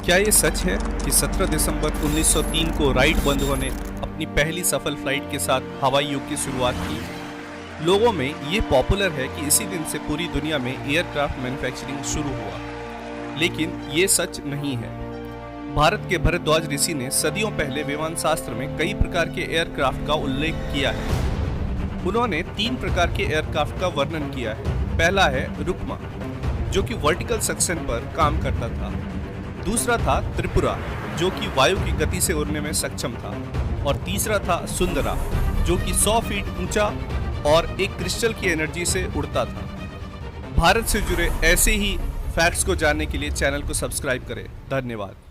क्या ये सच है कि 17 दिसंबर 1903 को राइट बंधुओं ने अपनी पहली सफल फ्लाइट के साथ हवाई युग की शुरुआत की? लोगों में ये पॉपुलर है कि इसी दिन से पूरी दुनिया में एयरक्राफ्ट मैन्युफैक्चरिंग शुरू हुआ, लेकिन ये सच नहीं है। भारत के भरद्वाज ऋषि ने सदियों पहले विमान शास्त्र में कई प्रकार के एयरक्राफ्ट का उल्लेख किया है। उन्होंने 3 प्रकार के एयरक्राफ्ट का वर्णन किया है। पहला है रुक्मा, जो कि वर्टिकल सक्शन पर काम करता था। दूसरा था त्रिपुरा, जो कि वायु की गति से उड़ने में सक्षम था। और तीसरा था सुंदरा, जो कि 100 फीट ऊंचा और एक क्रिस्टल की एनर्जी से उड़ता था। भारत से जुड़े ऐसे ही फैक्ट्स को जानने के लिए चैनल को सब्सक्राइब करें। धन्यवाद।